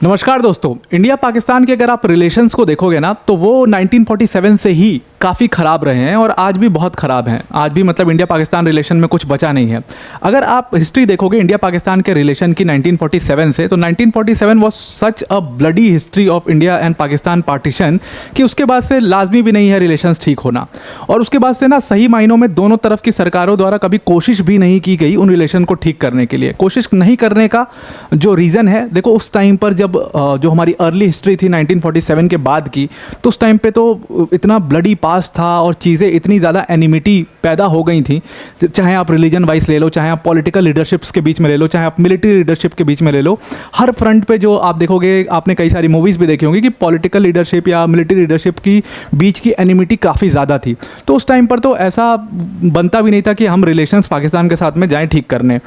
नमस्कार दोस्तों। इंडिया पाकिस्तान के अगर आप रिलेशंस को देखोगे ना तो वो 1947 से ही काफ़ी ख़राब रहे हैं और आज भी बहुत ख़राब हैं। आज भी मतलब इंडिया पाकिस्तान रिलेशन में कुछ बचा नहीं है। अगर आप हिस्ट्री देखोगे इंडिया पाकिस्तान के रिलेशन की 1947 से, तो 1947 was such a bloody history of India and Pakistan partition कि उसके बाद से लाजमी भी नहीं है रिलेशंस ठीक होना। और उसके बाद से ना सही मायनों में दोनों तरफ की सरकारों द्वारा कभी कोशिश भी नहीं की गई उन रिलेशन को ठीक करने के लिए। कोशिश नहीं करने का जो रीज़न है, देखो उस टाइम पर जब जो हमारी अर्ली हिस्ट्री थी 1947 के बाद की, तो उस टाइम पे तो इतना ब्लडी पास था और चीज़ें इतनी ज़्यादा एनिमिटी पैदा हो गई थी। चाहे आप रिलीजन वाइज ले लो, चाहे आप पॉलिटिकल लीडरशिप्स के बीच में ले लो, चाहे आप मिलिट्री लीडरशिप के बीच में ले लो, हर फ्रंट पे जो आप देखोगे, आपने कई सारी मूवीज़ भी देखी होंगी कि पॉलिटिकल लीडरशिप या मिलिट्री लीडरशिप की बीच की एनिमिटी काफ़ी ज़्यादा थी। तो उस टाइम पर तो ऐसा बनता भी नहीं था कि हम रिलेशंस पाकिस्तान के साथ में जाएँ ठीक करने।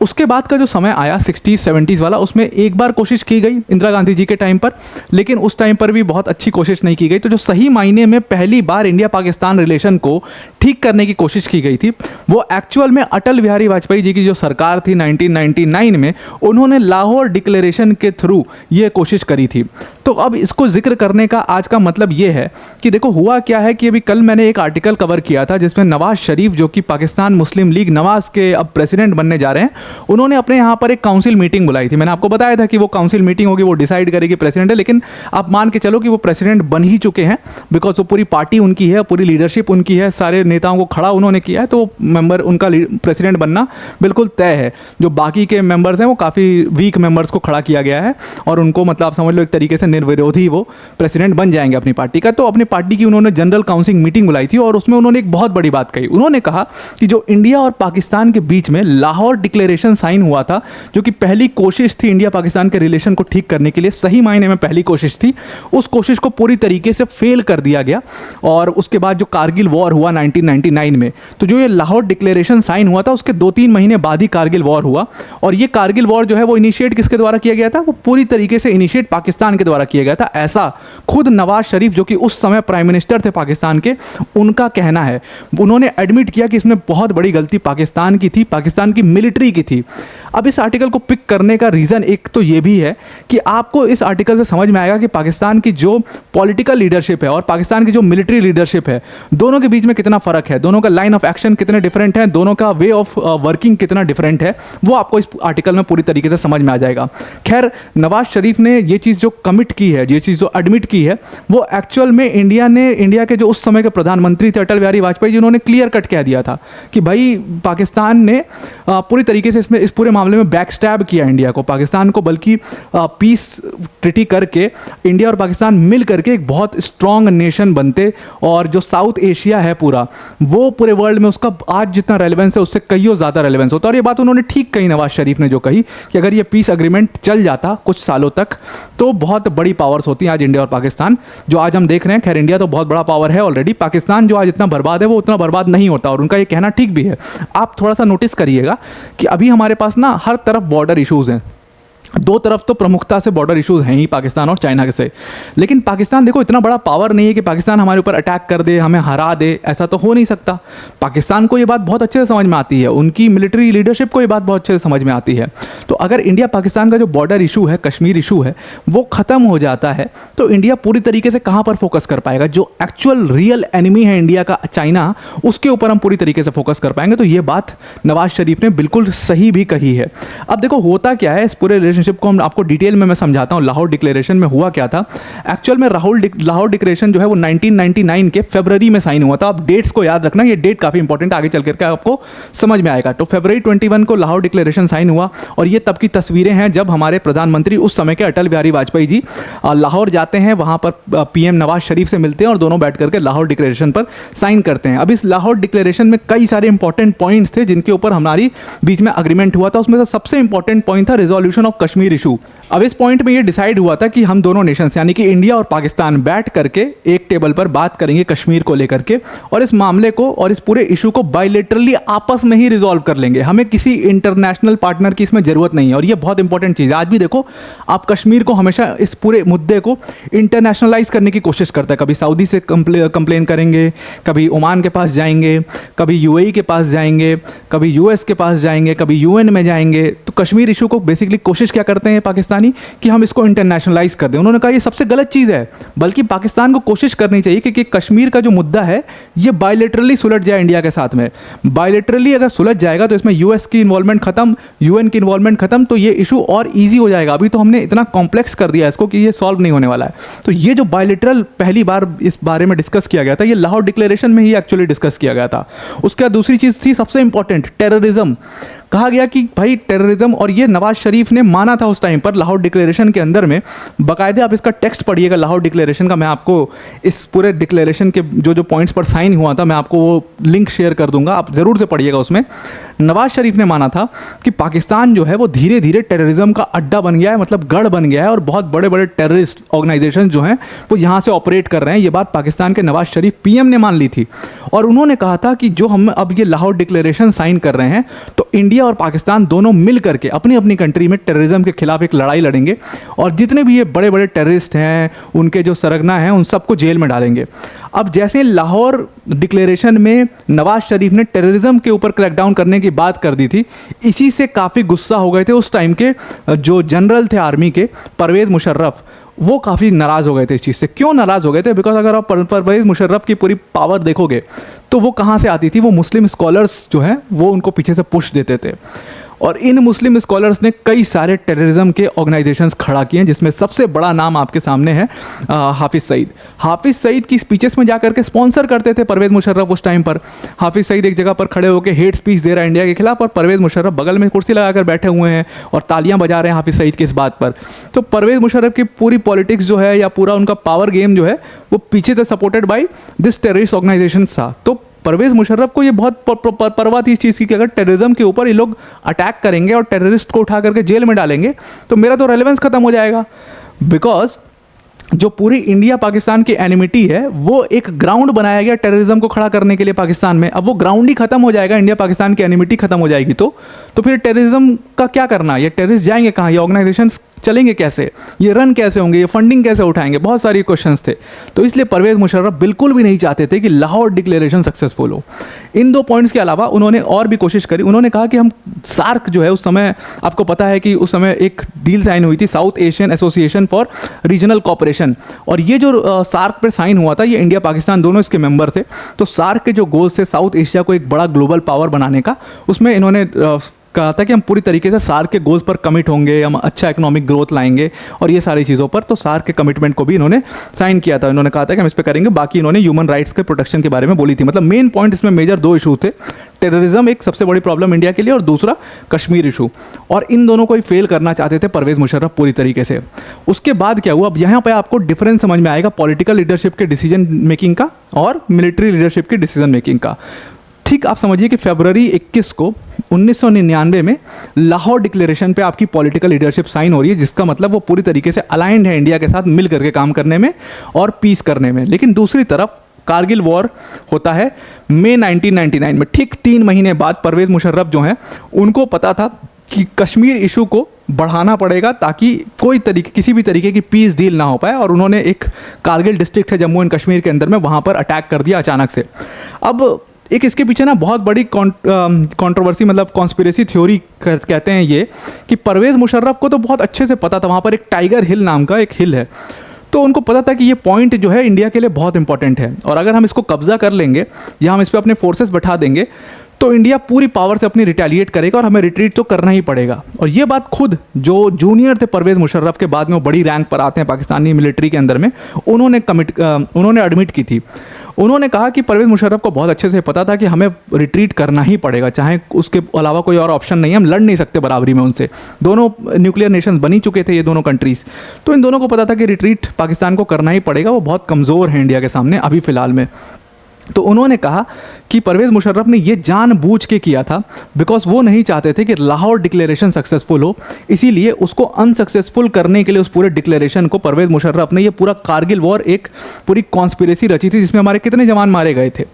उसके बाद का जो समय आया 60s 70s वाला, उसमें एक बार कोशिश की गई इंदिरा गांधी जी के टाइम पर, लेकिन उस टाइम पर भी बहुत अच्छी कोशिश नहीं की गई। तो जो सही मायने में पहली बार इंडिया पाकिस्तान रिलेशन को ठीक करने की कोशिश की गई थी, वो एक्चुअल में अटल बिहारी वाजपेयी जी की जो सरकार थी 1999 में, उन्होंने लाहौर डिक्लेरेशन के थ्रू ये कोशिश करी थी। तो अब इसको जिक्र करने का आज का मतलब ये है कि देखो हुआ क्या है कि अभी कल मैंने एक आर्टिकल कवर किया था जिसमें नवाज शरीफ, जो कि पाकिस्तान मुस्लिम लीग नवाज के अब प्रेसिडेंट बनने जा रहे हैं, उन्होंने अपने यहाँ पर एक काउंसिल मीटिंग बुलाई थी। मैंने आपको बताया था कि वो काउंसिल मीटिंग होगी, वो डिसाइड करेगी प्रेसिडेंट है, लेकिन आप मान के चलो कि वो प्रेसिडेंट बन ही चुके हैं, बिकॉज वो पूरी पार्टी उनकी है, पूरी लीडरशिप उनकी है, सारे नेताओं को खड़ा उन्होंने किया है, तो मेंबर उनका प्रेसिडेंट बनना बिल्कुल तय है। जो बाकी के मेंबर्स हैं वो काफ़ी वीक मेंबर्स को खड़ा किया गया है और उनको मतलब आप समझ लो एक तरीके से निर्विरोधी वो प्रेसिडेंट बन जाएंगे अपनी पार्टी का। तो अपनी पार्टी की उन्होंने जनरल काउंसिल मीटिंग बुलाई थी और उसमें उन्होंने एक बहुत बड़ी बात कही। उन्होंने कहा कि जो इंडिया और पाकिस्तान के बीच में लाहौर डिक्लेरेशन साइन हुआ था, जो कि पहली कोशिश थी इंडिया पाकिस्तान के रिलेशन को ठीक करने के लिए, सही मायने में पहली कोशिश थी, उस कोशिश को पूरी तरीके से फेल कर दिया गया। और उसके बाद जो कारगिल वॉर हुआ 1999 में, तो जो ये लाहौर डिक्लेरेशन साइन हुआ था उसके 2-3 महीने बाद ही कारगिल वॉर हुआ। और ये कारगिल वॉर जो है वो इनिशिएट किसके द्वारा किया गया था? वो पूरी तरीके से इनिशिएट पाकिस्तान के द्वारा किया गया था। ऐसा खुद नवाज शरीफ, जो कि उस समय प्राइम मिनिस्टर थे पाकिस्तान के, उनका कहना है। उन्होंने एडमिट किया कि इसमें बहुत बड़ी गलती पाकिस्तान की थी, पाकिस्तान की मिलिट्री की थी। अब इस आर्टिकल को पिक करने का रीज़न एक तो ये भी है कि आपको इस आर्टिकल से समझ में आएगा कि पाकिस्तान की जो पॉलिटिकल लीडरशिप है और पाकिस्तान की जो मिलिट्री लीडरशिप है, दोनों के बीच में कितना फ़र्क है, दोनों का लाइन ऑफ एक्शन कितने डिफरेंट है, दोनों का वे ऑफ वर्किंग कितना डिफरेंट है, वो आपको इस आर्टिकल में पूरी तरीके से समझ में आ जाएगा। खैर, नवाज शरीफ ने ये चीज़ जो कमिट की है, ये चीज़ जो एडमिट की है, वो एक्चुअल में इंडिया के जो उस समय के प्रधानमंत्री थे अटल बिहारी वाजपेयी जी, उन्होंने क्लियर कट कह दिया था कि भाई पाकिस्तान ने पूरी तरीके से इस पूरे मामले में बैक स्टैब किया इंडिया को, पाकिस्तान को, बल्कि पीस ट्रीटी करके इंडिया और पाकिस्तान मिल करके एक बहुत स्ट्रॉन्ग नेशन बनते और जो साउथ एशिया है पूरा, वो पूरे वर्ल्ड में उसका आज जितना रेलेवेंस है उससे कईयों ज़्यादा रेलेवेंस होता। और ये बात उन्होंने ठीक कही नवाज शरीफ ने, जो कही कि अगर ये पीस अग्रीमेंट चल जाता कुछ सालों तक तो बहुत बड़ी पावर्स होती हैं आज इंडिया और पाकिस्तान, जो आज हम देख रहे हैं। खैर, इंडिया तो बहुत बड़ा पावर है ऑलरेडी, पाकिस्तान जो आज इतना बर्बाद है वो उतना बर्बाद नहीं होता, और उनका ये कहना ठीक भी है। आप थोड़ा सा नोटिस करिएगा कि अभी हमारे पास ना हर तरफ बॉर्डर इश्यूज़ हैं। दो तरफ तो प्रमुखता से बॉर्डर इश्यूज हैं ही, पाकिस्तान और चाइना के से। लेकिन पाकिस्तान देखो इतना बड़ा पावर नहीं है कि पाकिस्तान हमारे ऊपर अटैक कर दे, हमें हरा दे, ऐसा तो हो नहीं सकता। पाकिस्तान को ये बात बहुत अच्छे से समझ में आती है, उनकी मिलिट्री लीडरशिप को ये बात बहुत अच्छे से समझ में आती है। तो अगर इंडिया पाकिस्तान का जो बॉर्डर इशू है, कश्मीर इशू है, वो ख़त्म हो जाता है तो इंडिया पूरी तरीके से कहाँ पर फोकस कर पाएगा? जो एक्चुअल रियल एनिमी है इंडिया का, चाइना, उसके ऊपर हम पूरी तरीके से फोकस कर पाएंगे। तो ये बात नवाज शरीफ ने बिल्कुल सही भी कही है। अब देखो होता क्या है, इस पूरे रिलेशनशिप को हम आपको डिटेल में मैं समझाता हूं। लाहौर डिक्लेरेशन में हुआ क्या था एक्चुअल में? लाहौर डिक्लेरेशन जो है वो 1999 के फरवरी में साइन हुआ था। आप डेट्स को याद रखना, ये डेट काफ़ी इंपॉर्टेंट, आगे चल करके आपको समझ में आएगा। तो फरवरी 21 को लाहौर डिक्लेरेशन साइन हुआ और ये तब की तस्वीरें हैं जब हमारे प्रधानमंत्री उस समय के अटल बिहारी वाजपेयी जी लाहौर जाते हैं, वहाँ पर पीएम नवाज शरीफ से मिलते हैं और दोनों बैठ करके लाहौर डिक्लेरेशन पर साइन करते हैं। अब इस लाहौर डिक्लेरेशन में कई सारे इंपॉर्टेंट पॉइंट्स थे जिनके ऊपर हमारी बीच में अग्रीमेंट हुआ था। उसमें से सबसे इंपॉर्टेंट पॉइंट था रिजोल्यूशन ऑफ कश्मीर इशू। अब इस पॉइंट में ये डिसाइड हुआ था कि हम दोनों नेशंस यानी कि इंडिया और पाकिस्तान बैठ करके एक टेबल पर बात करेंगे कश्मीर को लेकर के, और इस मामले को और इस पूरे इशू को बायलैटरली आपस में ही रिजॉल्व कर लेंगे। हमें किसी इंटरनेशनल पार्टनर की इसमें जरूरत नहीं है। और ये बहुत इंपॉर्टेंट चीज़ है। आज भी देखो, आप कश्मीर को हमेशा इस पूरे मुद्दे को इंटरनेशनलाइज करने की कोशिश करते हैं। कभी सऊदी से कंप्लेन करेंगे, कभी ओमान के पास जाएंगे, कभी यूएई के पास जाएंगे, कभी यूएस के पास जाएंगे, कभी यूएन में जाएंगे। तो कश्मीर इशू को बेसिकली कोशिश क्या करते हैं पाकिस्तानी कि हम इसको इंटरनेशनलाइज कर दें। उन्होंने कहा ये सबसे गलत चीज़ है, बल्कि पाकिस्तान को कोशिश करनी चाहिए कि कश्मीर का जो मुद्दा है ये बायलेटरली सुलझ जाए इंडिया के साथ में। बायलेटरली अगर सुलझ जाएगा तो इसमें यूएस की इन्वॉल्वमेंट खत्म, यूएन की इन्वॉल्वमेंट खत्म, तो ये इशू और ईजी हो जाएगा। अभी तो हमने इतना कॉम्प्लेक्स कर दिया इसको कि ये सॉल्व नहीं होने वाला है। तो ये जो बायलेटरल पहली बार इस बारे में डिस्कस किया गया था, ये लाहौर डिक्लेरेशन में ही एक्चुअली डिस्कस किया गया था। उसके बाद दूसरी चीज़ थी सबसे इंपॉर्टेंट, टेररिज्म। कहा गया कि भाई टेररिज्म, और ये नवाज शरीफ ने माना था उस टाइम पर लाहौर डिक्लेरेशन के अंदर में। बाकायदे आप इसका टेक्स्ट पढ़िएगा लाहौर डिक्लेरेशन का, मैं आपको इस पूरे डिक्लेरेशन के जो पॉइंट्स पर साइन हुआ था मैं आपको वो लिंक शेयर कर दूंगा, आप ज़रूर से पढ़िएगा। उसमें नवाज शरीफ ने माना था कि पाकिस्तान जो है वो धीरे धीरे टेररिज्म का अड्डा बन गया है, मतलब गढ़ बन गया है, और बहुत बड़े बड़े टेररिस्ट ऑर्गेनाइजेशन जो हैं वो यहाँ से ऑपरेट कर रहे हैं। ये बात पाकिस्तान के नवाज शरीफ पीएम ने मान ली थी, और उन्होंने कहा था कि जो हम अब ये लाहौर डिक्लेरेशन साइन कर रहे हैं तो इंडिया और पाकिस्तान दोनों मिल करके अपनी अपनी कंट्री में टेररिज्म के खिलाफ एक लड़ाई लड़ेंगे, और जितने भी ये बड़े बड़े टेररिस्ट हैं, उनके जो सरगना हैं, उन सबको जेल में डालेंगे। अब जैसे लाहौर डिक्लेरेशन में नवाज शरीफ ने टेररिज्म के ऊपर क्रैकडाउन करने की बात कर दी थी, इसी से काफ़ी गुस्सा हो गए थे उस टाइम के जो जनरल थे आर्मी के, परवेज़ मुशर्रफ। वो काफ़ी नाराज़ हो गए थे इस चीज़ से। क्यों नाराज़ हो गए थे? बिकॉज अगर आप परवेज़ मुशर्रफ की पूरी पावर देखोगे तो वो कहाँ से आती थी, वो मुस्लिम स्कॉलर्स जो हैं वो उनको पीछे से पुश देते थे, और इन मुस्लिम स्कॉलर्स ने कई सारे टेररिज्म के ऑर्गेनाइजेशंस खड़ा किए हैं, जिसमें सबसे बड़ा नाम आपके सामने है हाफिज़ सईद। हाफिज़ सईद की स्पीचेस में जाकर के स्पॉन्सर करते थे परवेज़ मुशर्रफ उस टाइम पर। हाफिज़ सईद एक जगह पर खड़े होकर हेट स्पीच दे रहा है इंडिया के खिलाफ, और परवेज़ मुशर्रफ बगल में कुर्सी लगाकर बैठे हुए हैं और तालियां बजा रहे हैं हाफिज़ सईद की इस बात पर। तो परवेज़ मुशर्रफ की पूरी पॉलिटिक्स जो है या पूरा उनका पावर गेम जो है वो पीछे से supported by this terrorist organisation था। तो परवेज़ मुशर्रफ को ये बहुत परवाह थी इस चीज़ की कि अगर टेररिज्म के ऊपर ये लोग अटैक करेंगे और टेररिस्ट को उठा करके जेल में डालेंगे तो मेरा तो रेलेवेंस खत्म हो जाएगा। बिकॉज जो पूरी इंडिया पाकिस्तान की एनिमिटी है वो एक ग्राउंड बनाया गया टेररिज्म को खड़ा करने के लिए पाकिस्तान में। अब वो ग्राउंड ही खत्म हो जाएगा, इंडिया पाकिस्तान की एनिमिटी खत्म हो जाएगी, तो फिर टेररिज्म का क्या करना? ये टेररिस्ट जाएंगे कहाँ? ये ऑर्गेनाइजेशंस चलेंगे कैसे? ये रन कैसे होंगे? ये फंडिंग कैसे उठाएंगे? बहुत सारी क्वेश्चंस थे। तो इसलिए परवेज़ मुशर्रफ बिल्कुल भी नहीं चाहते थे कि लाहौर डिक्लेरेशन सक्सेसफुल हो। इन दो पॉइंट्स के अलावा उन्होंने और भी कोशिश करी। उन्होंने कहा कि हम सार्क जो है, उस समय आपको पता है कि उस समय एक डील साइन हुई थी, South Asian Association for Regional Cooperation, और ये जो सार्क पर साइन हुआ था ये इंडिया पाकिस्तान दोनों इसके मेंबर थे। तो सार्क के जो गोल्स थे साउथ एशिया को एक बड़ा ग्लोबल पावर बनाने का, उसमें इन्होंने कहा था कि हम पूरी तरीके से सार्क के गोल्स पर कमिट होंगे, हम अच्छा इकोनॉमिक ग्रोथ लाएंगे और ये सारी चीज़ों पर। तो सार्क के कमिटमेंट को भी इन्होंने साइन किया था। इन्होंने कहा था कि हम इस पर करेंगे। बाकी इन्होंने ह्यूमन राइट्स के प्रोटेक्शन के बारे में बोली थी। मतलब मेन पॉइंट इसमें मेजर दो इशू थे, टेररिज्म एक सबसे बड़ी प्रॉब्लम इंडिया के लिए, और दूसरा कश्मीर इशू, और इन दोनों को ही फेल करना चाहते थे परवेज़ मुशर्रफ पूरी तरीके से। उसके बाद क्या हुआ, अब यहाँ पे आपको डिफरेंस समझ में आएगा पॉलिटिकल लीडरशिप के डिसीजन मेकिंग का और मिलिट्री लीडरशिप के डिसीजन मेकिंग का। ठीक आप समझिए कि फरवरी 21 को 1999 में लाहौर डिक्लेरेशन पे आपकी पॉलिटिकल लीडरशिप साइन हो रही है, जिसका मतलब वो पूरी तरीके से अलाइंड है इंडिया के साथ मिल करके काम करने में और पीस करने में। लेकिन दूसरी तरफ कारगिल वॉर होता है मई 1999 में। ठीक 3 महीने बाद परवेज़ मुशर्रफ जो हैं उनको पता था कि कश्मीर इशू को बढ़ाना पड़ेगा ताकि किसी भी तरीके की पीस डील ना हो पाए, और उन्होंने एक कारगिल डिस्ट्रिक्ट है जम्मू एंड कश्मीर के अंदर में, वहाँ पर अटैक कर दिया अचानक से। अब एक इसके पीछे ना बहुत बड़ी कंट्रोवर्सी, मतलब कॉन्स्पिरेसी थ्योरी कहते हैं ये, कि परवेज़ मुशर्रफ को तो बहुत अच्छे से पता था, वहाँ पर एक टाइगर हिल नाम का एक हिल है, तो उनको पता था कि ये पॉइंट जो है इंडिया के लिए बहुत इंपॉर्टेंट है, और अगर हम इसको कब्जा कर लेंगे या हम इस पर अपने फोर्सेस बैठा देंगे तो इंडिया पूरी पावर से अपनी रिटेलिएट करेगा और हमें रिट्रीट तो करना ही पड़ेगा। और ये बात खुद जो जूनियर थे परवेज़ मुशर्रफ के, बाद में वो बड़ी रैंक पर आते हैं पाकिस्तानी मिलिट्री के अंदर में, उन्होंने एडमिट की थी। उन्होंने कहा कि परवेज़ मुशर्रफ को बहुत अच्छे से पता था कि हमें रिट्रीट करना ही पड़ेगा, चाहे उसके अलावा कोई और ऑप्शन नहीं है, हम लड़ नहीं सकते बराबरी में उनसे। दोनों न्यूक्लियर नेशंस बनी चुके थे ये दोनों कंट्रीज़, तो इन दोनों को पता था कि रिट्रीट पाकिस्तान को करना ही पड़ेगा, वो बहुत कमज़ोर है इंडिया के सामने अभी फ़िलहाल में। तो उन्होंने कहा कि परवेज़ मुशर्रफ ने ये जानबूझ के किया था, बिकॉज वो नहीं चाहते थे कि लाहौर डिक्लेरेशन सक्सेसफुल हो, इसीलिए उसको अनसक्सेसफुल करने के लिए उस पूरे डिक्लेरेशन को परवेज़ मुशर्रफ ने ये पूरा कारगिल वॉर एक पूरी कॉन्स्पिरेसी रची थी जिसमें हमारे कितने जवान मारे गए थे।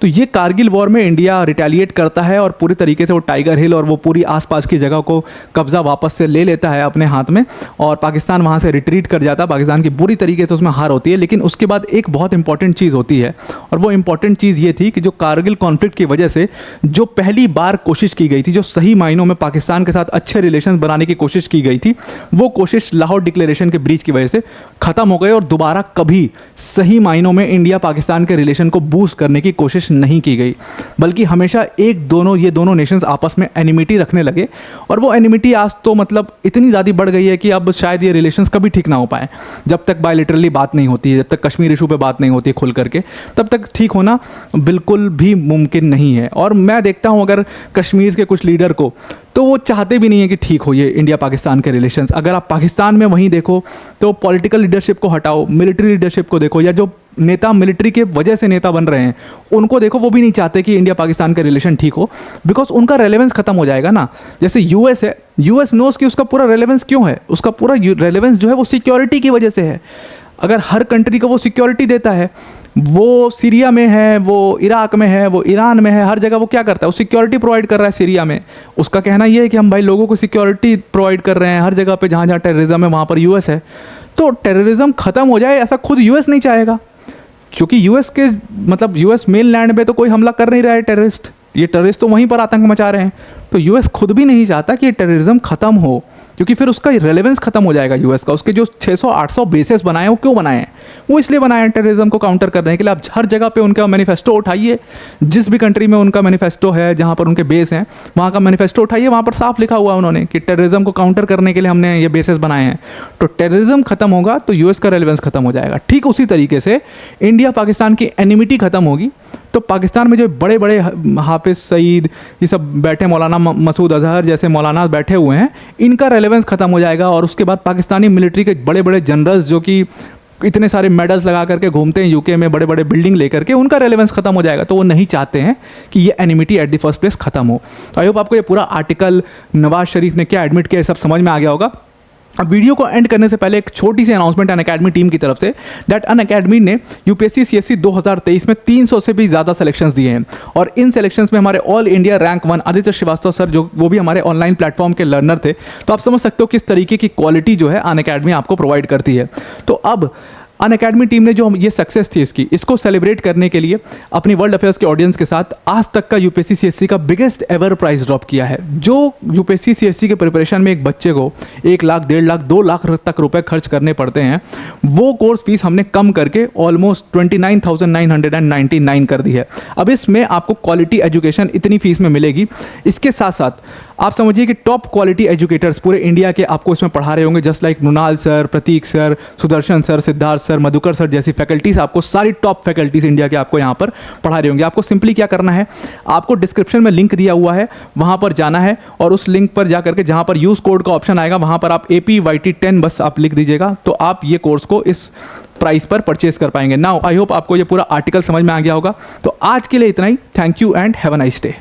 तो ये कारगिल वॉर में इंडिया रिटेलिएट करता है और पूरी तरीके से वो टाइगर हिल और वो पूरी आसपास की जगह को कब्जा वापस से ले लेता है अपने हाथ में, और पाकिस्तान वहाँ से रिट्रीट कर जाता है। पाकिस्तान की बुरी तरीके से उसमें हार होती है। लेकिन उसके बाद एक बहुत इंपॉर्टेंट चीज़ होती है, और वो इंपॉर्टेंट चीज़ ये थी कि जो कारगिल कॉन्फ्लिक्ट की वजह से जो पहली बार कोशिश की गई थी, जो सही मायनों में पाकिस्तान के साथ अच्छे रिलेशन बनाने की कोशिश की गई थी, वो कोशिश लाहौर डिक्लेरेशन के ब्रीच की वजह से ख़त्म हो गई और दोबारा कभी सही मायनों में इंडिया पाकिस्तान के रिलेशन को बूस्ट करने की कोशिश नहीं की गई, बल्कि हमेशा ये दोनों नेशंस आपस में एनिमिटी रखने लगे। और वो एनिमिटी आज तो मतलब इतनी ज़्यादा बढ़ गई है कि अब शायद ये रिलेशंस कभी ठीक ना हो पाए। जब तक बायलैटरली बात नहीं होती है, जब तक कश्मीर इशू पे बात नहीं होती है खुल करके, तब तक ठीक होना बिल्कुल भी मुमकिन नहीं है। और मैं देखता हूँ अगर कश्मीर के कुछ लीडर को, तो वो चाहते भी नहीं है कि ठीक हो ये इंडिया पाकिस्तान के रिलेशंस। अगर आप पाकिस्तान में वहीं देखो तो पॉलिटिकल लीडरशिप को हटाओ, मिलिट्री लीडरशिप को देखो, या जो नेता मिलिट्री के वजह से नेता बन रहे हैं उनको देखो, वो भी नहीं चाहते कि इंडिया पाकिस्तान का रिलेशन ठीक हो, बिकॉज उनका रेलेवेंस खत्म हो जाएगा ना। जैसे यूएस है, यूएस नोस कि उसका पूरा रेलेवेंस क्यों है, उसका पूरा रेलेवेंस जो है वो सिक्योरिटी की वजह से है। अगर हर कंट्री को वो सिक्योरिटी देता है, वो सीरिया में है, वो इराक में है, वो ईरान में है, हर जगह वो क्या करता है, वो सिक्योरिटी प्रोवाइड कर रहा है सीरिया में। उसका कहना ये है कि हम भाई लोगों को सिक्योरिटी प्रोवाइड कर रहे हैं हर जगह पे जहाँ जहाँ टेररिज्म है वहाँ पर यूएस है। तो टेररिज्म ख़त्म हो जाए ऐसा खुद यूएस नहीं चाहेगा, क्योंकि यूएस के मतलब यूएस मेन लैंड पे तो कोई हमला कर नहीं रहा है टेररिस्ट, ये टेररिस्ट तो वहीं पर आतंक मचा रहे हैं। तो यूएस खुद भी नहीं चाहता कि ये टेररिज्म ख़त्म हो, क्योंकि फिर उसका रेलेवेंस खत्म हो जाएगा यूएस का। उसके जो 600-800 बेसेस बनाए हैं वो क्यों बनाए हैं, वो इसलिए बनाए हैं टेररिज्म को काउंटर करने के लिए। आप हर जगह पे उनका मैनिफेस्टो उठाइए, जिस भी कंट्री में उनका मैनिफेस्टो है जहाँ पर उनके बेस हैं वहाँ का मैनिफेस्टो उठाइए, वहाँ पर साफ लिखा हुआ उन्होंने कि टेररिज्म को काउंटर करने के लिए हमने ये बेसेस बनाए हैं। तो टेररिज्म खत्म होगा तो यूएस का रेलेवेंस खत्म हो जाएगा। ठीक उसी तरीके से इंडिया पाकिस्तान की एनिमिटी खत्म होगी तो पाकिस्तान में जो बड़े बड़े हाफिज़ सईद ये सब बैठे, मौलाना मसूद अजहर जैसे मौलाना बैठे हुए हैं, इनका रेलेवेंस ख़त्म हो जाएगा। और उसके बाद पाकिस्तानी मिलिट्री के बड़े बड़े जनरल्स जो कि इतने सारे मेडल्स लगा करके घूमते हैं यूके में बड़े बड़े बिल्डिंग लेकर के, उनका रेलेवेंस खत्म हो जाएगा। तो वो नहीं चाहते हैं कि ये enmity at the first place खत्म हो। तो आई होप आपको ये पूरा आर्टिकल नवाज शरीफ ने क्या एडमिट किया ये सब समझ में आ गया होगा। अब वीडियो को एंड करने से पहले एक छोटी सी अनाउंसमेंट अनअकैडमी टीम की तरफ से, दैट अनअकैडमी ने यूपीएससी सीएससी 2023 में 300 से भी ज़्यादा सिलेक्शंस दिए हैं। और इन सिलेक्शंस में हमारे all India rank 1 Aditya Shrivastava sir, जो वो भी हमारे ऑनलाइन प्लेटफॉर्म के लर्नर थे। तो आप समझ सकते हो किस तरीके की क्वालिटी जो है अनअकैडमी आपको प्रोवाइड करती है। तो अब अनअकैडमी टीम ने जो ये सक्सेस थी इसको सेलिब्रेट करने के लिए अपनी वर्ल्ड अफेयर्स के ऑडियंस के साथ आज तक का यूपीएससी सीएससी का बिगेस्ट एवर प्राइस ड्रॉप किया है। जो यूपीएससी सीएससी के प्रिपरेशन में एक बच्चे को 1 लाख, 1.5 लाख, 2 लाख तक रुपए खर्च करने पड़ते हैं, वो कोर्स फीस हमने कम करके ऑलमोस्ट 29,999 कर दी है। अब इसमें आपको क्वालिटी एजुकेशन इतनी फीस में मिलेगी। इसके साथ साथ आप समझिए कि टॉप क्वालिटी एजुकेटर्स पूरे इंडिया के आपको इसमें पढ़ा रहे होंगे, just like Mrinal sir, Pratik sir, Sudarshan sir, Siddharth sir, Madhukar sir जैसी फैकल्टीज, आपको सारी टॉप फैकल्टीज इंडिया के आपको यहाँ पर पढ़ा रहे होंगे। आपको सिंपली क्या करना है, आपको डिस्क्रिप्शन में लिंक दिया हुआ है, वहाँ पर जाना है और उस लिंक पर जा करके जहाँ पर यूज़ कोड का ऑप्शन आएगा वहाँ पर आप APYT10 बस आप लिख दीजिएगा, तो आप ये कोर्स को इस प्राइस पर परचेज कर पाएंगे। नाउ आई होप आपको ये पूरा आर्टिकल समझ में आ गया होगा। तो आज के लिए इतना ही। Thank you and have a nice day.